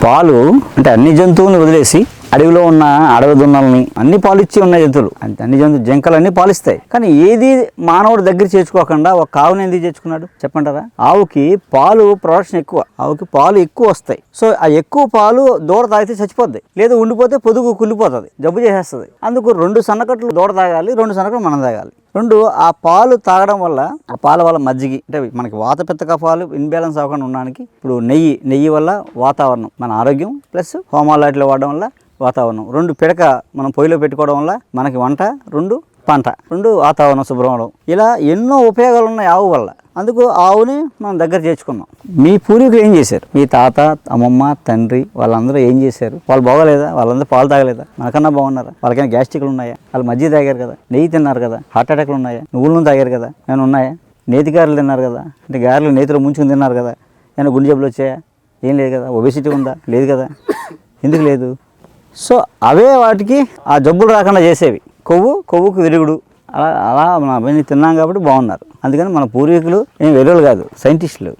పాలు అంటే అన్ని జంతువులను వదిలేసి అడవిలో ఉన్న అడవి దున్నల్ని అన్ని పాలిచ్చి ఉన్న జంతువులు అన్ని జింకలన్నీ పాలిస్తాయి. కానీ ఏది మానవుడి దగ్గర చేర్చుకోకుండా ఒక ఆవుని ఎందుకు చేర్చుకున్నాడు చెప్పంటారా? ఆవుకి పాలు ప్రొడక్షన్ ఎక్కువ, ఆవుకి పాలు ఎక్కువ వస్తాయి. సో ఆ ఎక్కువ పాలు దూడ తాగితే చచ్చిపోద్ది, లేదా ఉండిపోతే పొదుగు కుళ్ళిపోతుంది, జబ్బు చేసేస్తుంది. అందుకు 2 సన్నకట్లు దూడ తాగాలి, 2 సన్నకట్లు మనం తాగాలి. ఆ పాలు తాగడం వల్ల ఆ పాల వల్ల మజ్జిగి అంటే మనకి వాత పిత్త కఫాలు ఇన్బ్యాలెన్స్ అవ్వకుండా ఉండడానికి ఇప్పుడు నెయ్యి వల్ల వాతావరణం మన ఆరోగ్యం ప్లస్ హోమాలైట్లు వాడడం వల్ల వాతావరణం 2 పిడక మనం పొయ్యిలో పెట్టుకోవడం వల్ల మనకి వంట 2 పంట 2 వాతావరణం శుభ్రం అవడం, ఇలా ఎన్నో ఉపయోగాలు ఉన్నాయి ఆవు వల్ల. అందుకు ఆవుని మనం దగ్గర చేర్చుకున్నాం. మీ పూర్వీకులు ఏం చేశారు? మీ తాత, అమ్మమ్మ, తండ్రి వాళ్ళందరూ ఏం చేశారు? వాళ్ళు బాగోలేదా? వాళ్ళందరూ పాలు తాగలేదా? మనకన్నా బాగున్నారా? వాళ్ళకైనా గ్యాస్ట్రిక్లు ఉన్నాయా? వాళ్ళు మజ్జిగ తాగారు కదా, నెయ్యి తిన్నారు కదా, హార్ట్ అటాక్లు ఉన్నాయా? నువ్వుల నూనె తాగారు కదా, ఏమైనా ఉన్నాయా? నేతి గారెలు తిన్నారు కదా, అంటే గారెలు నేతిలో ముంచుకుని తిన్నారు కదా, ఏమైనా గుండె జబ్బులు వచ్చాయా? ఏం లేదు కదా. ఒబెసిటీ ఉందా? లేదు కదా. ఎందుకు లేదు? సో అవే వాటికి ఆ జబ్బులు రాకుండా చేసేవి. కొవ్వుకు విరుగుడు అలా మనం అవన్నీ తిన్నాం కాబట్టి బాగున్నారు. అందుకని మన పూర్వీకులు ఏం వెరువులు కాదు, సైంటిస్టులు.